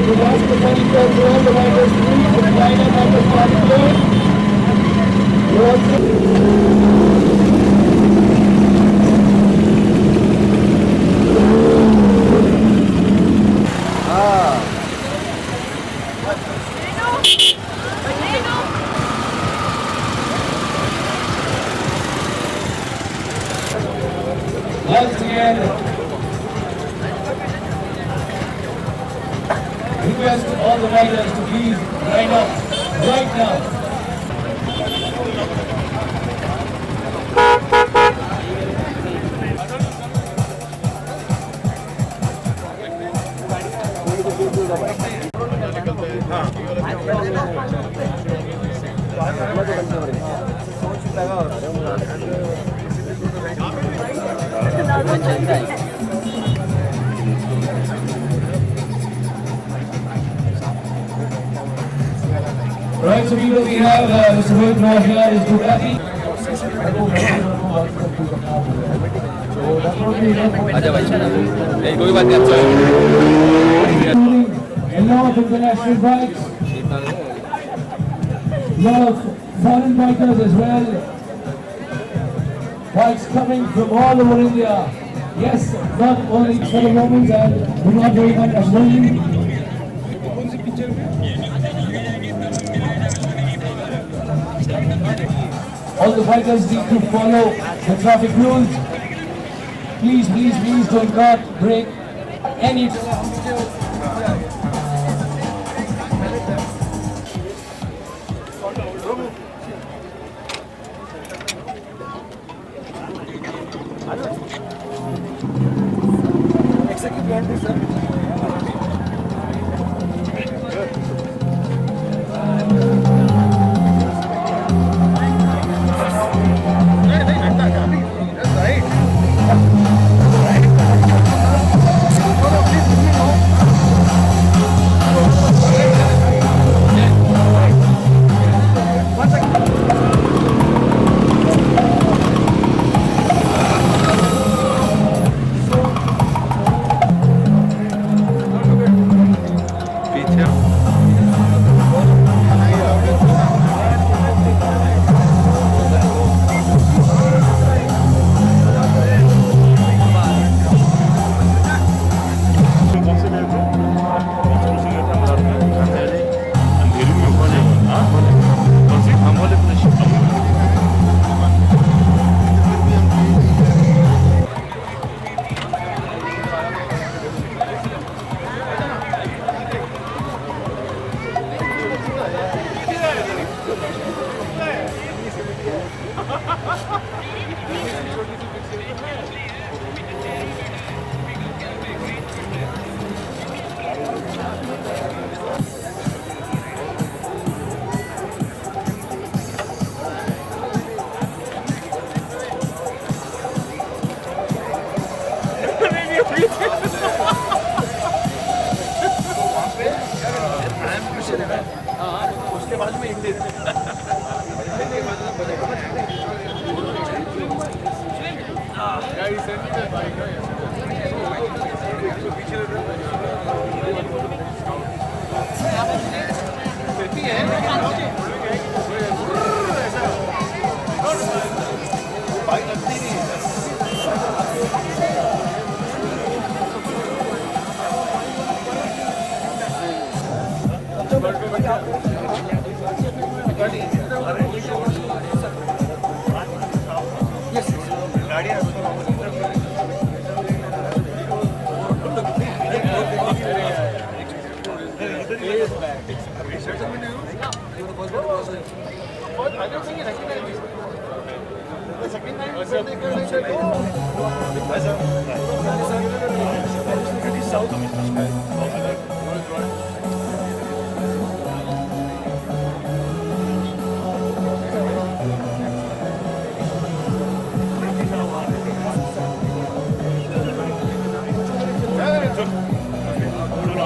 we ask the monitor to all the riders please, the rider numbers are closed. You also once again request all the riders to please line up right now. Right, so people, we have Mr. Rohit Rao here, his Ducati. कोई बात नहीं अच्छा A lot of international bikes, lot of foreign bikers as well. Bikes coming from all over India. Yes, not only for the Romans and not very much as well. All the bikers need to follow the traffic rules. Please, please, please do not break any. उसके बाद में English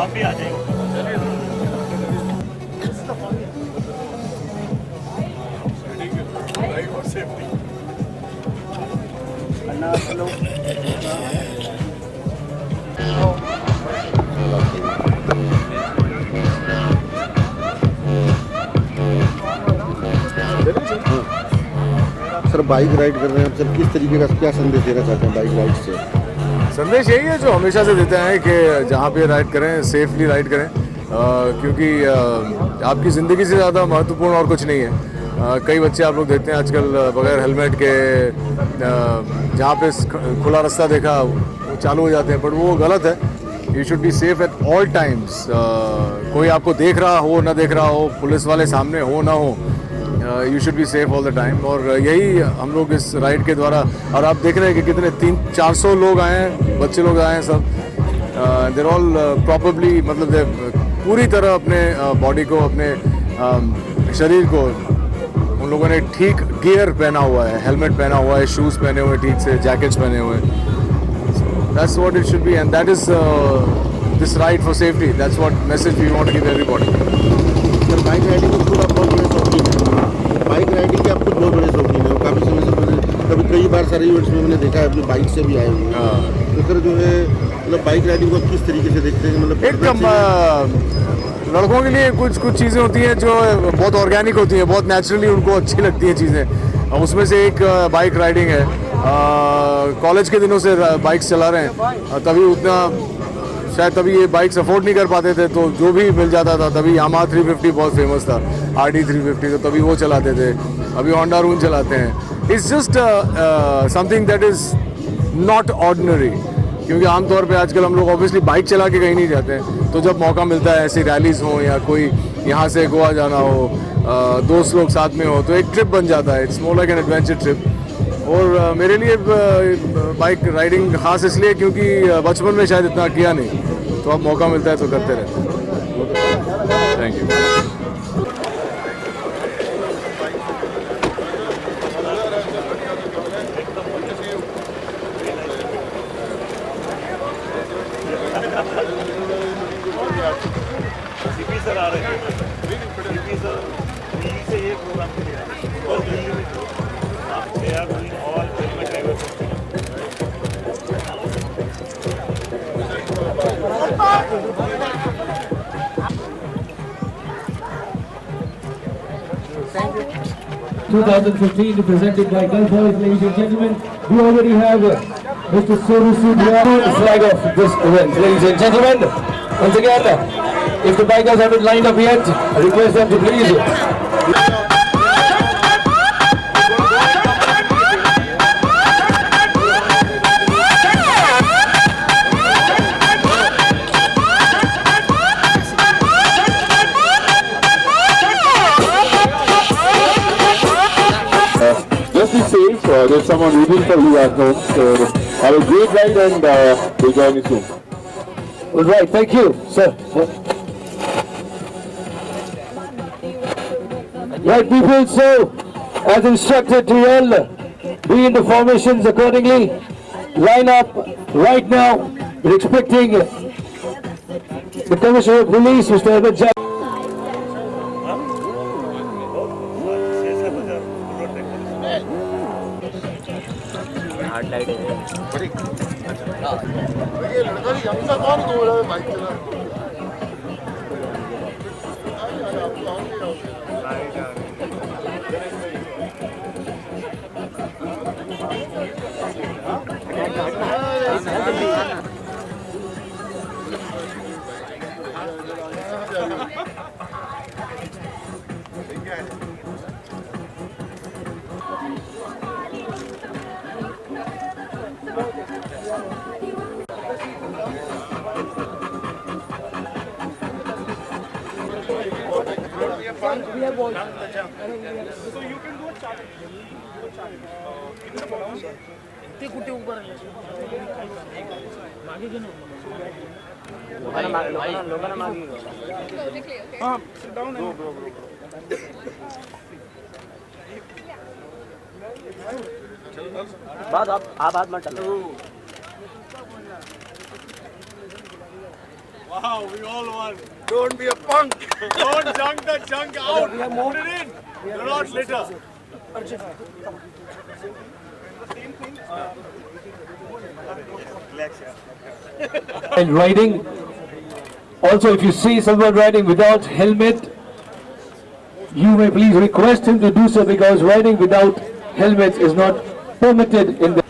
आप भी आ जाएंगे sir bike ride कर रहे हैं sir, किस तरीके का क्या संदेश देना चाहते हैं बाइक राइड से? संदेश यही है जो हमेशा से देते हैं कि जहाँ पे राइड करें सेफली राइड करें, क्योंकि आपकी ज़िंदगी से ज़्यादा महत्वपूर्ण और कुछ नहीं है। कई बच्चे आप लोग देखते हैं आजकल बगैर हेलमेट के जहाँ पे खुला रास्ता देखा वो चालू हो जाते हैं, बट वो गलत है। You should be safe at all times. कोई आपको देख रहा हो ना देख रहा हो, पुलिस वाले सामने हो ना हो, you should be safe all the time. और यही हम लोग इस राइड के द्वारा, और आप देख रहे हैं कि कितने 300-400 लोग आए हैं, बच्चे लोग आए हैं सब। देर ऑल प्रॉपरली, मतलब पूरी तरह अपने बॉडी को, अपने शरीर को उन लोगों ने ठीक गियर पहना हुआ है, हेलमेट पहना हुआ है, शूज़ पहने हुए ठीक से, जैकेट्स पहने हुए हैं। That's what it should be, and that is this ride for safety. That's what message we want to give everybody. Sir bike riding में खुद आप बहुत बड़े शौकीन हैं, बाइक राइडिंग के आप खुद बहुत बड़े शौकीन हैं, काफ़ी समय से पहले कभी कई बार सारे इवेंट्स में मैंने देखा है अपनी बाइक से भी आए हुए हैं। तो सर जो है मतलब बाइक राइडिंग को किस तरीके से देखते हैं? मतलब एकदम लड़कों के लिए कुछ चीज़ें होती हैं जो बहुत ऑर्गेनिक होती हैं, बहुत नेचुरली उनको अच्छी लगती हैं चीज़ें। उसमें से एक बाइक राइडिंग है। कॉलेज के दिनों से बाइक्स चला रहे हैं, तभी उतना शायद तभी ये बाइक्स अफोर्ड नहीं कर पाते थे, तो जो भी मिल जाता था, तभी यामाहा 350 बहुत फेमस था, RD 350, तो तभी वो चलाते थे। अभी होंडा रून चलाते हैं। It's just something that is not ordinary, क्योंकि आमतौर पे आजकल हम लोग ऑब्वियसली बाइक चला के कहीं नहीं जाते हैं, तो जब मौका मिलता है ऐसी रैलीज़ हो या कोई यहाँ से गोवा जाना हो, दोस्त लोग साथ में हो, तो एक ट्रिप बन जाता है। It's more like an adventure trip. और मेरे लिए बाइक राइडिंग ख़ास इसलिए क्योंकि बचपन में शायद इतना किया नहीं, तो अब मौका मिलता है तो करते रहते हैं। Thank you. सीपी सर आ रहे हैं, सीपी सर दिल्ली से ये प्रोग्राम के लिए आए हैं। और दिल्ली में they are doing all helmet driver. 2015 presented by Gulf Boys, ladies and gentlemen. We already have Mr. Soru Sudhya, flag of this event, ladies and gentlemen. Once again, if the bikers haven't lined up yet, I request them to please. Just be safe, there's someone waiting for you at home, so have a great ride and we'll join you soon. All right, thank you, sir. Right, people, so as instructed to all, be in the formations accordingly. Line up right now. We're expecting the Commissioner of Police, Mr. Ahmed Jah. Wow, we all won. Don't be a punk. Don't junk the junk out. Put it in. You're not litter. And riding, also if you see someone riding without helmet, you may please request him to do so, because riding without helmets is not permitted in the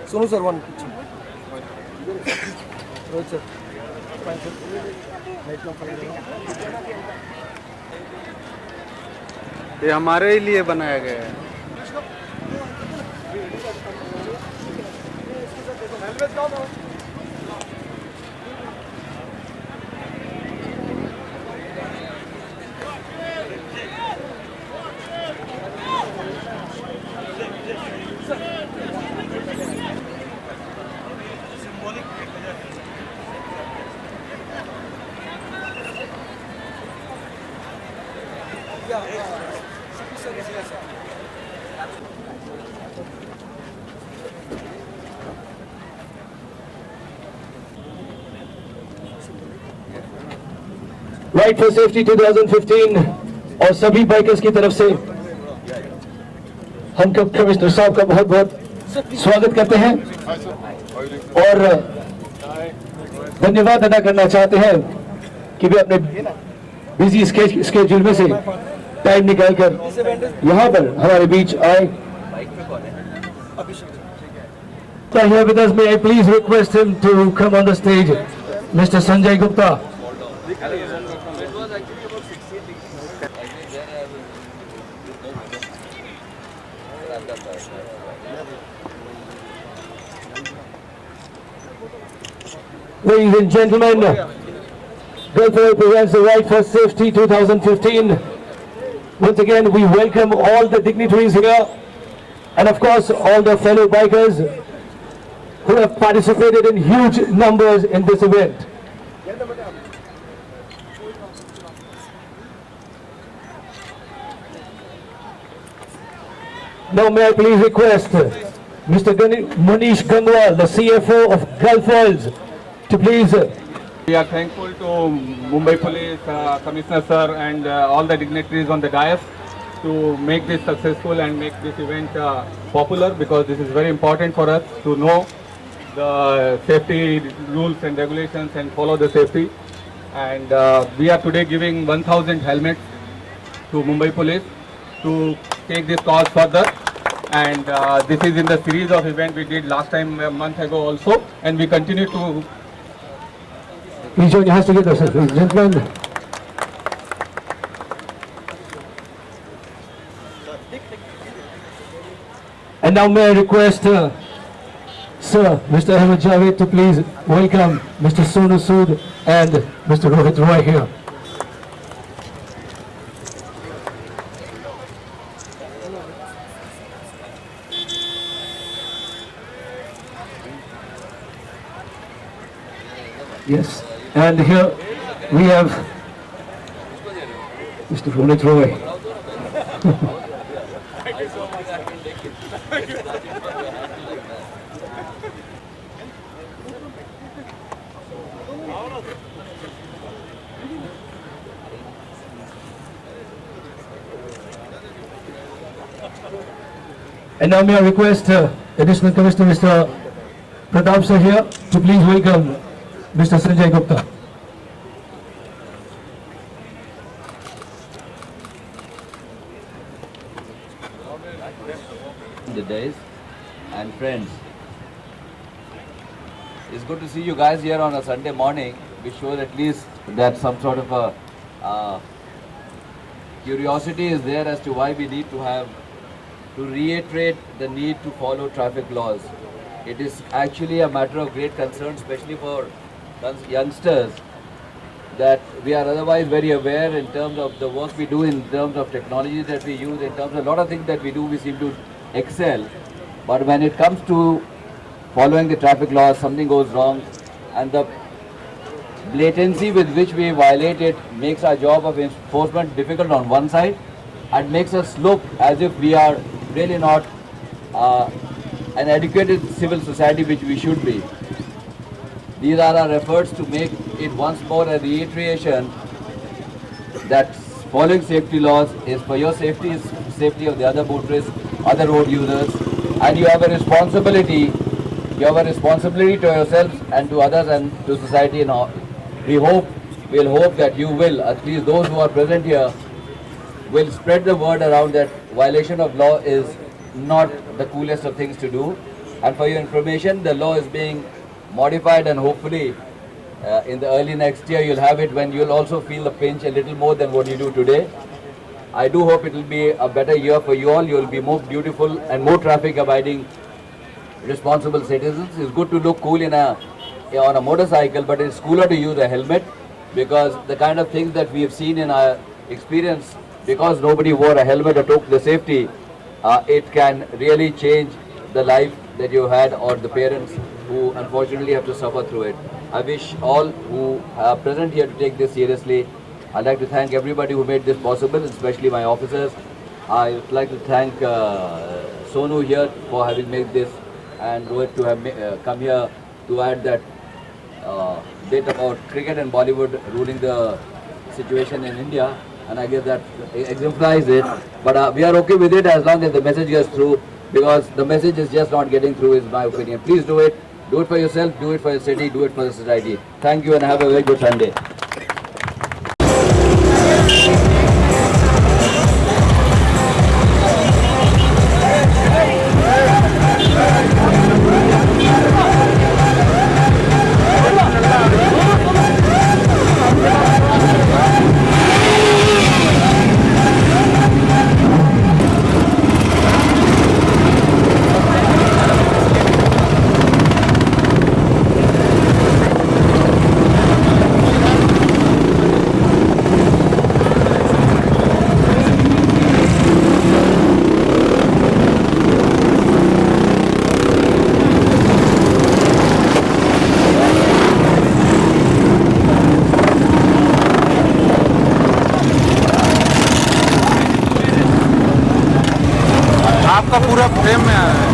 Sonu sir, one picture. Rohit sir. Fine, sir. Right now, fine. ये हमारे ही लिए बनाया गया है। Right for safety 2015 और सभी bikers की तरफ से हम कमिश्नर साहब का बहुत बहुत स्वागत करते हैं और धन्यवाद अदा करना चाहते हैं कि वे अपने बिजी स्केड्यूल में से टाइम निकालकर यहाँ पर हमारे बीच आए। Here with us, may I please request him to come on the stage, Mr. Sanjay Gupta. Ladies and gentlemen, Gulf Oil presents the Right for Safety 2015. Once again, we welcome all the dignitaries here and of course all the fellow bikers who have participated in huge numbers in this event. Now may I please request Mr. Manish Gangwal, the CFO of Gulf Oils, to please. We are thankful to Mumbai Police Commissioner sir and all the dignitaries on the dais to make this successful and make this event popular, because this is very important for us to know the safety rules and regulations and follow the safety. And we are today giving 1,000 helmets to Mumbai Police to take this cause further. And this is in the series of events we did last time a month ago also, and we continue to. Please join your hands together, sir. Ladies and gentlemen. And now may I request Sir, Mr. Ahmed Javed, to please welcome Mr. Sonu Sood and Mr. Rohit Roy here. Yes, and here we have Mr. Rohit Roy. And now may I request Additional Commissioner Mr. Pratap sir here to please welcome Mr. Sanjay Gupta. The days and friends, it's good to see you guys here on a Sunday morning, which shows at least that some sort of a curiosity is there as to why we need to reiterate the need to follow traffic laws. It is actually a matter of great concern, especially for youngsters, that we are otherwise very aware in terms of the work we do, in terms of technology that we use, in terms of a lot of things that we do, we seem to excel. But when it comes to following the traffic laws, something goes wrong, and the blatancy with which we violate it makes our job of enforcement difficult on one side, and makes us look as if we are really not an educated civil society, which we should be. These are our efforts to make it once more a reiteration that following safety laws is for your safety, is safety of the other motorists, other road users, and you have a responsibility. You have a responsibility to yourselves and to others and to society. And we'll hope that you will, at least those who are present here, will spread the word around that violation of law is not the coolest of things to do. And for your information, the law is being modified, and hopefully in the early next year you'll have it when you'll also feel the pinch a little more than what you do today. I do hope it will be a better year for you all. You'll be more beautiful and more traffic abiding responsible citizens. It's good to look cool on a motorcycle, but it's cooler to use a helmet, because the kind of things that we have seen in our experience, because nobody wore a helmet or took the safety, it can really change the life that you had, or the parents who unfortunately have to suffer through it. I wish all who are present here to take this seriously. I'd like to thank everybody who made this possible, especially my officers. I'd like to thank Sonu here for having made this, and Rohit to have come here to add that bit about cricket and Bollywood ruling the situation in India, and I guess that exemplifies it. But we are okay with it as long as the message gets through, because the message is just not getting through, is my opinion. Please do it. Do it for yourself, do it for your city, do it for the society. Thank you and have a very good Sunday. आपका पूरा frame में आ रहा है।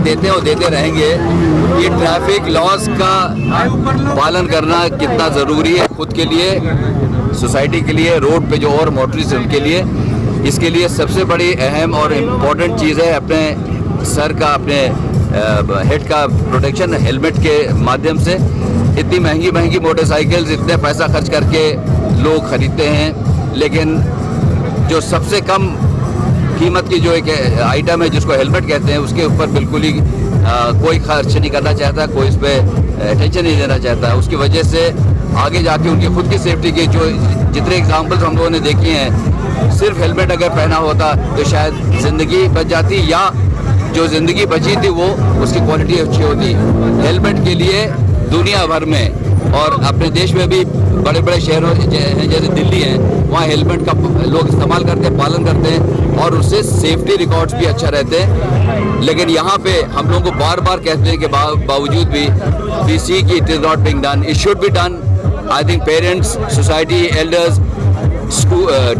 देते और देते रहेंगे। ये ट्रैफिक लॉज का पालन करना कितना ज़रूरी है खुद के लिए, सोसाइटी के लिए, रोड पे जो और मोटरिस्ट उनके लिए। इसके लिए सबसे बड़ी अहम और इम्पोर्टेंट चीज़ है अपने सर का, अपने हेड का प्रोटेक्शन हेलमेट के माध्यम से। इतनी महंगी महंगी मोटरसाइकिल्स, इतने पैसा खर्च करके लोग ख़रीदते हैं, लेकिन जो सबसे कम कीमत की जो एक आइटम है जिसको हेलमेट कहते हैं, उसके ऊपर बिल्कुल ही कोई खर्च नहीं करना चाहता, कोई इस पर अटेंशन नहीं देना चाहता। उसकी वजह से आगे जाके उनकी खुद की सेफ्टी की जो जितने एग्जाम्पल्स हम लोगों ने देखी हैं, सिर्फ हेलमेट अगर पहना होता तो शायद ज़िंदगी बच जाती, या जो ज़िंदगी बची थी वो उसकी क्वालिटी अच्छी होती। हेलमेट के लिए दुनिया भर में और अपने देश में भी बड़े बड़े शहरों जैसे दिल्ली हैं, वहाँ हेलमेट का लोग इस्तेमाल करते हैं, पालन करते हैं, और उससे सेफ्टी रिकॉर्ड्स भी अच्छा रहते हैं। लेकिन यहाँ पे हम लोगों को बार बार कहते हैं कि बावजूद भी वी सी कि it is not being done, it should be done. I think parents, society, elders,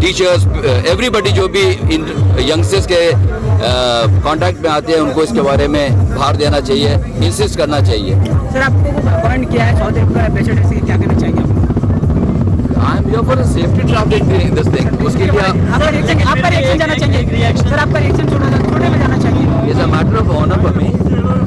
teachers, everybody जो भी इन यंगस्टर्स के कांटेक्ट में आते हैं, उनको इसके बारे में भार देना चाहिए, इंसिस्ट करना चाहिए। सर, आपको अपॉइंट किया है सऊदी अरब का एम्बेसडर से, क्या कहना चाहिए आपको? I am here for a safety traffic this thing. उसके लिए आपका रिएक्शन जाना चाहिए सर, आपका रिएक्शन छोड़ने में जाना चाहिए। It's a matter of honor for me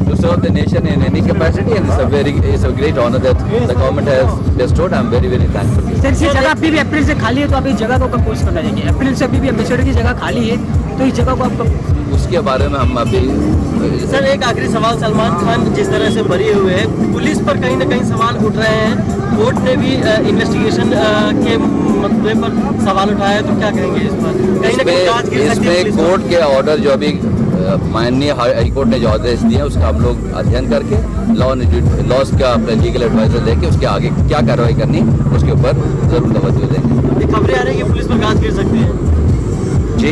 to serve the nation in any capacity, and it's a great honor that the government has bestowed. I'm very very thankful. Sir, इस जगह अभी भी अप्रैल से खाली है, तो आप इस जगह को कब पोस्ट करना चाहिए? अप्रैल से अभी भी एम्बेसडर की जगह खाली है, तो इस जगह को आप उसके बारे में हम अभी। सर, एक आखिरी सवाल, सलमान खान जिस तरह से बरी हुए हैं, पुलिस पर कहीं ना कहीं सवाल उठ रहे हैं। कोर्ट ने भी इन्वेस्टिगेशन के मुद्दे पर सवाल उठाया, तो क्या कहेंगे इस पर? कहीं ना कहीं जांच गिर सकती है इसमें पुलिस पर। कोर्ट के ऑर्डर जो अभी माननीय हाई कोर्ट ने जो आदेश दिए हैं उसका हम लोग अध्ययन करके लॉस का लीगल एडवाइजर लेके उसके आगे क्या कार्रवाई करनी उसके ऊपर जरूर तवज्जो देंगे। ये खबरें आ रही है कि पुलिस पर गाज गिर सकती है। जी,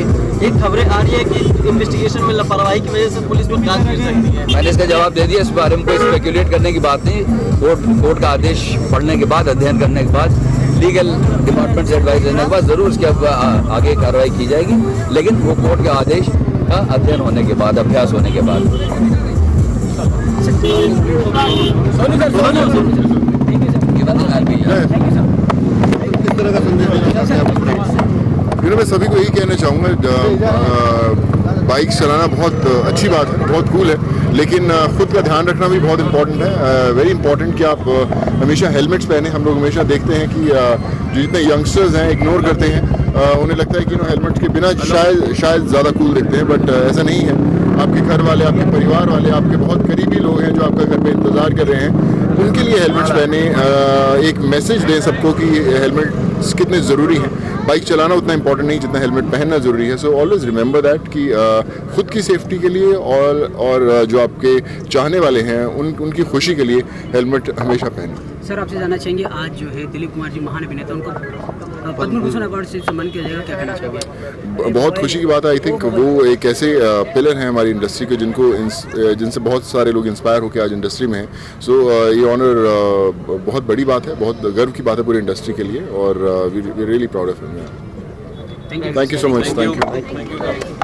एक खबरें आ रही है कि इन्वेस्टिगेशन में लापरवाही की वजह से पुलिस पर गाज गिर सकती है। मैंने इसका जवाब दे दिया, इस बारे में कोई स्पेकुलेट करने की बात नहीं। कोर्ट का आदेश पढ़ने के बाद, अध्ययन करने के बाद, लीगल डिपार्टमेंट से एडवाइस लेने के बाद जरूर उसके आगे कार्रवाई की जाएगी, लेकिन वो कोर्ट के आदेश का अध्ययन होने के बाद, अभ्यास होने के बाद। किस तरह का संदेश देना चाहते हैं आप? फिर मैं सभी को यही कहना चाहूँगा, बाइक चलाना बहुत अच्छी बात है, बहुत कूल है, लेकिन खुद का ध्यान रखना भी बहुत इंपॉर्टेंट है। वेरी इंपॉर्टेंट कि आप हमेशा हेलमेट्स पहने। हम लोग हमेशा देखते हैं कि जो जितने यंगस्टर्स हैं इग्नोर करते हैं, उन्हें लगता है कि हेलमेट के बिना शायद ज़्यादा कूल दिखते हैं, बट ऐसा नहीं है। आपके घर वाले, आपके परिवार वाले, आपके बहुत करीबी लोग हैं जो आपका घर पे इंतज़ार कर रहे हैं, उनके लिए हेलमेट्स पहने। एक मैसेज दें सबको कि हेलमेट्स कितने ज़रूरी हैं। बाइक चलाना उतना इंपॉर्टेंट नहीं जितना हेलमेट पहनना ज़रूरी है। सो ऑलवेज रिमेंबर दैट कि खुद की सेफ्टी के लिए और जो आपके चाहने वाले हैं उनकी खुशी के लिए हेलमेट हमेशा पहनें। सर, आपसे जानना चाहेंगे, आज जो है दिलीप कुमार जी महान अभिनेता, उनको पद्म भूषण अवार्ड से सम्मान किया जाएगा, क्या कहना चाहिए? बहुत खुशी की बात है। आई थिंक वो एक ऐसे पिलर हैं हमारी इंडस्ट्री के जिनसे बहुत सारे लोग इंस्पायर होकर आज इंडस्ट्री में हैं। सो ये ऑनर बहुत बड़ी बात है, बहुत गर्व की बात है पूरी इंडस्ट्री के लिए, और we really proud of him. Thank you so much. Thank you.